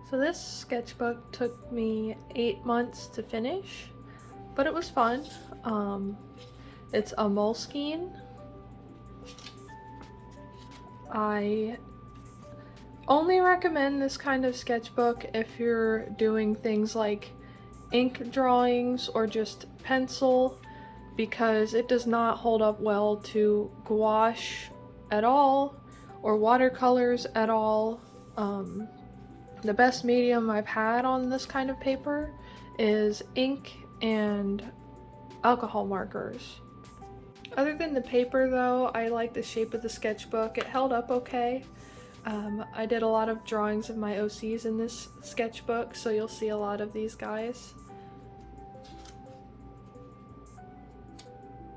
So this sketchbook took me 8 months to finish, but it was fun. It's a Moleskine. I only recommend this kind of sketchbook if you're doing things like ink drawings or just pencil, because it does not hold up well to gouache at all or watercolors at all. The best medium I've had on this kind of paper is ink and alcohol markers. Other than the paper though, I like the shape of the sketchbook. It held up okay. I did a lot of drawings of my OCs in this sketchbook, so you'll see a lot of these guys.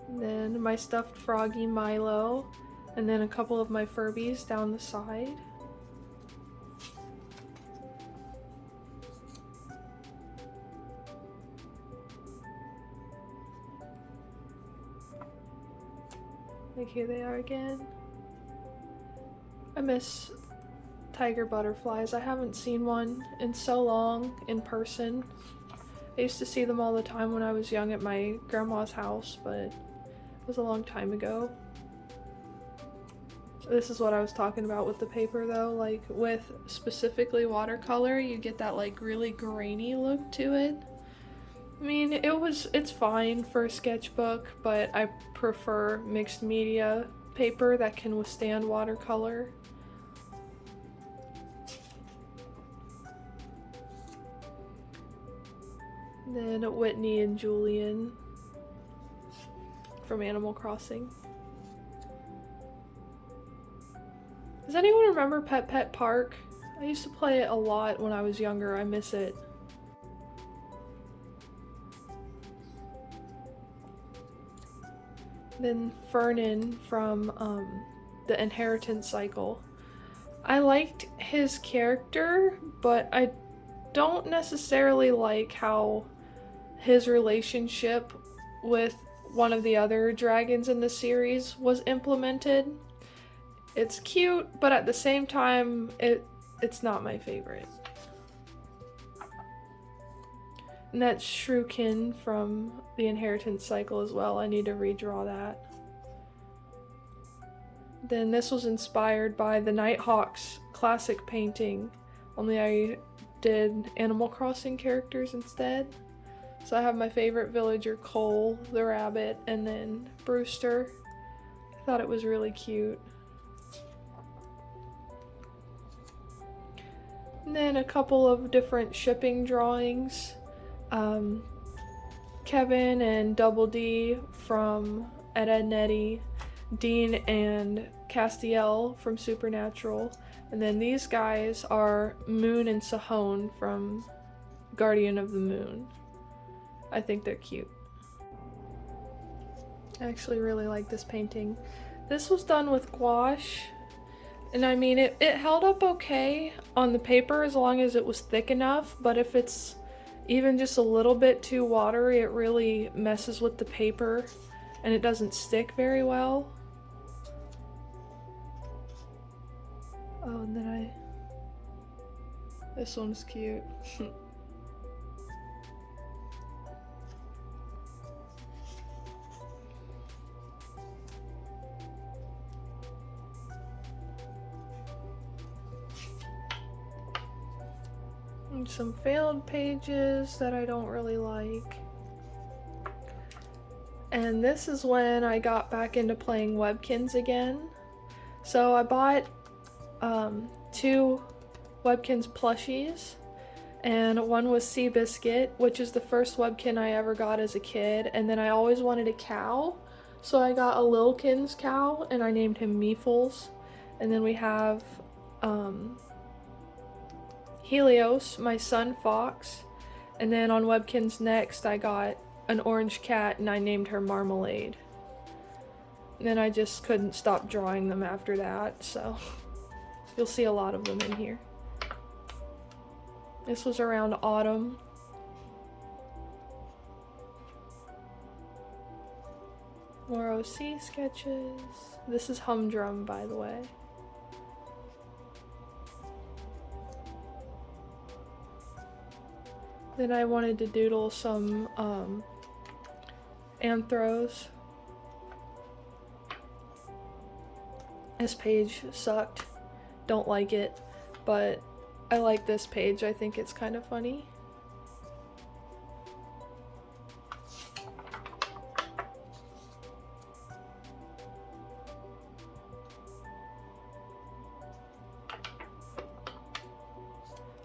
And then my stuffed froggy Milo, and then a couple of my Furbies down the side. Like here they are again. I miss tiger butterflies. I haven't seen one in so long in person. I used to see them all the time when I was young at my grandma's house, but it was a long time ago. This is what I was talking about with the paper though, like with specifically watercolor, you get that like really grainy look to it. I mean, it's fine for a sketchbook, but I prefer mixed media paper that can withstand watercolor. Then Whitney and Julian from Animal Crossing. Does anyone remember Pet Pet Park? I used to play it a lot when I was younger. I miss it. Then Fernan from the Inheritance Cycle. I liked his character, but I don't necessarily like how his relationship with one of the other dragons in the series was implemented. It's cute, but at the same time, it's not my favorite. And that's Shrukin from the Inheritance Cycle as well. I need to redraw that. Then this was inspired by the Nighthawks classic painting, only I did Animal Crossing characters instead. So I have my favorite villager, Cole the rabbit, and then Brewster. I thought it was really cute. And then a couple of different shipping drawings. Kevin and Double D from Ed, Edd n Eddy, Dean and Castiel from Supernatural, and then these guys are Moon and Sahone from Guardian of the Moon. I think they're cute. I actually really like this painting. This was done with gouache, and I mean it held up okay on the paper as long as it was thick enough, but if it's even just a little bit too watery, it really messes with the paper and it doesn't stick very well. Oh, and then this one's cute. And some failed pages that I don't really like. And this is when I got back into playing Webkinz again. So I bought 2 Webkinz plushies, and one was Seabiscuit, which is the first Webkin I ever got as a kid, and then I always wanted a cow, so I got a Lilkins cow and I named him Meefles. And then we have Helios, my son Fox, and then on Webkinz Next I got an orange cat and I named her Marmalade. And then I just couldn't stop drawing them after that, so you'll see a lot of them in here. This was around autumn. More OC sketches. This is Humdrum, by the way. Then I wanted to doodle some anthros. This page sucked. Don't like it, but I like this page. I think it's kind of funny.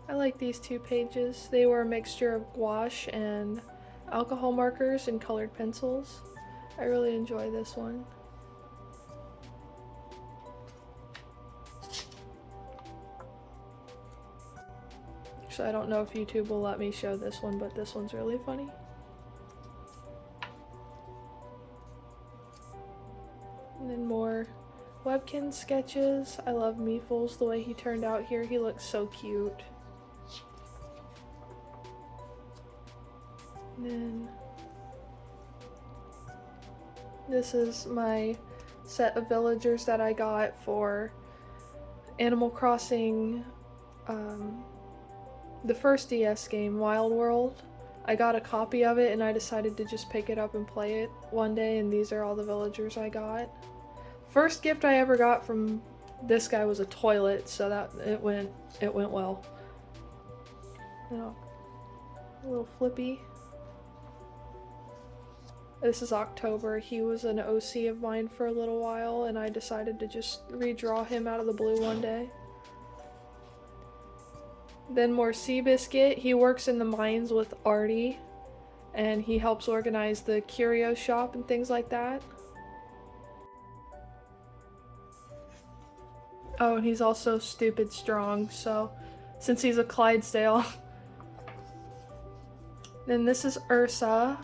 I like these two pages. They were a mixture of gouache and alcohol markers and colored pencils. I really enjoy this one. Actually, I don't know if YouTube will let me show this one, but this one's really funny. And then more Webkinz sketches. I love Meefles, the way he turned out here. He looks so cute. And then this is my set of villagers that I got for Animal Crossing, the first DS game, Wild World. I got a copy of it and I decided to just pick it up and play it one day, and these are all the villagers I got. First gift I ever got from this guy was a toilet, so that it went well. Oh, a little flippy. This is October. He was an OC of mine for a little while, and I decided to just redraw him out of the blue one day. Then more Seabiscuit. He works in the mines with Artie, and he helps organize the curio shop and things like that. Oh, and he's also stupid strong, so since he's a Clydesdale. Then this is Ursa.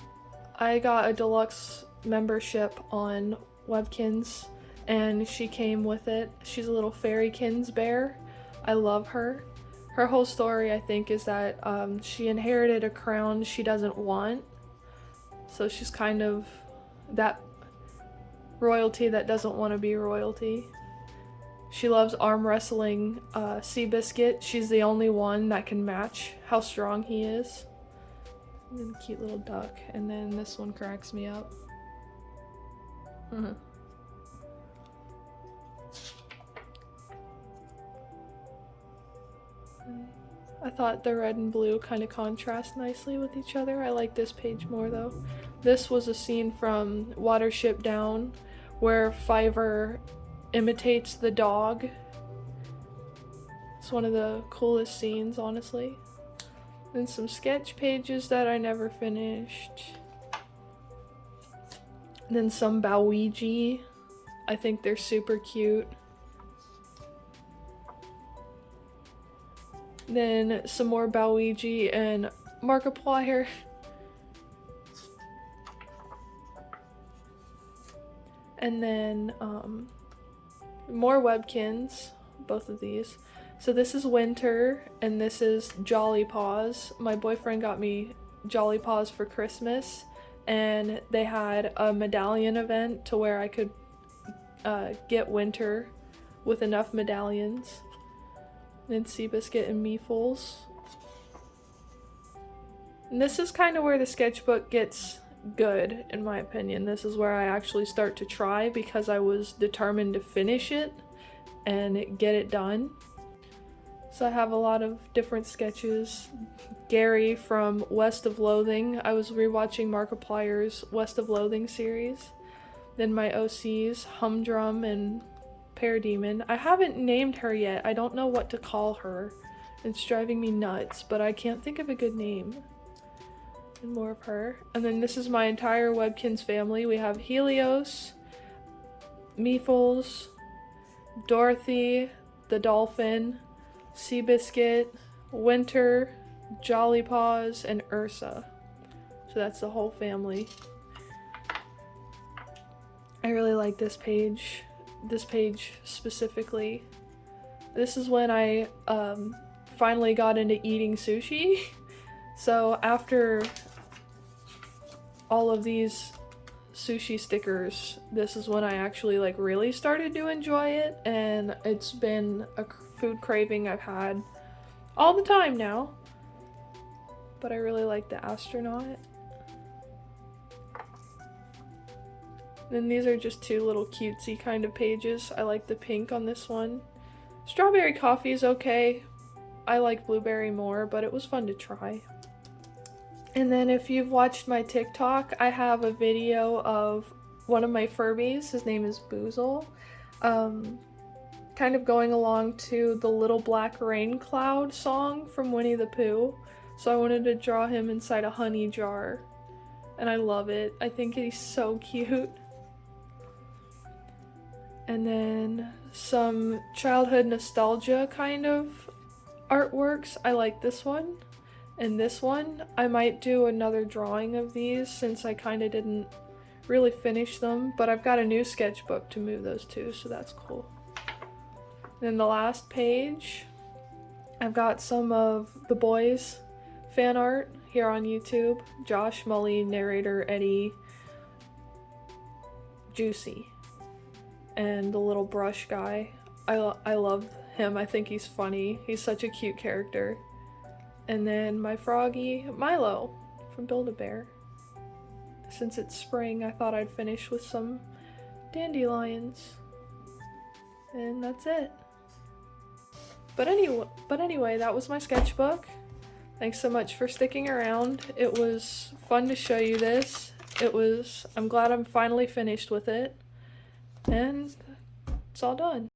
I got a deluxe membership on Webkinz, and she came with it. She's a little fairykins bear. I love her. Her whole story, I think, is that she inherited a crown she doesn't want. So she's kind of that royalty that doesn't want to be royalty. She loves arm wrestling Seabiscuit. She's the only one that can match how strong he is. And then a cute little duck. And then this one cracks me up. I thought the red and blue kind of contrast nicely with each other. I like this page more though. This was a scene from Watership Down where Fiverr imitates the dog. It's one of the coolest scenes, honestly. Then some sketch pages that I never finished. Then some Bowiji. I think they're super cute. Then some more Bowiji and Markiplier. And then more Webkinz, both of these. So this is Winter and this is Jolly Paws. My boyfriend got me Jolly Paws for Christmas, and they had a medallion event to where I could get Winter with enough medallions. Then Seabiscuit and Meefles. And this is kind of where the sketchbook gets good, in my opinion. This is where I actually start to try because I was determined to finish it and get it done. So I have a lot of different sketches. Gary from West of Loathing. I was rewatching Markiplier's West of Loathing series. Then my OCs, Humdrum and Parademon. I haven't named her yet. I don't know what to call her. It's driving me nuts, but I can't think of a good name. And more of her. And then this is my entire Webkinz family. We have Helios, Meefles, Dorothy, the dolphin, Seabiscuit, Winter, Jolly Paws, and Ursa. So that's the whole family. I really like this page specifically. This is when I finally got into eating sushi. So after all of these sushi stickers, this is when I actually like really started to enjoy it, and it's been a food craving I've had all the time now. but I really like the astronaut. Then these are just two little cutesy kind of pages. I like the pink on this one. Strawberry coffee is okay. I like blueberry more, but it was fun to try. And then if you've watched my TikTok, I have a video of one of my Furbies. His name is Boozle. Kind of going along to the Little Black Rain Cloud song from Winnie the Pooh. So I wanted to draw him inside a honey jar. And I love it. I think he's so cute. And then some childhood nostalgia kind of artworks. I like this one and this one. I might do another drawing of these since I kind of didn't really finish them, but I've got a new sketchbook to move those to, so that's cool. Then the last page, I've got some of the boys' fan art here on YouTube. Josh, Mully, narrator, Eddie, Juicy, and the little brush guy. I love him. I think he's funny. He's such a cute character. And then my froggy, Milo, from Build-A-Bear. Since it's spring, I thought I'd finish with some dandelions. And that's it. But anyway, that was my sketchbook. Thanks so much for sticking around. It was fun to show you this. I'm glad I'm finally finished with it. And it's all done.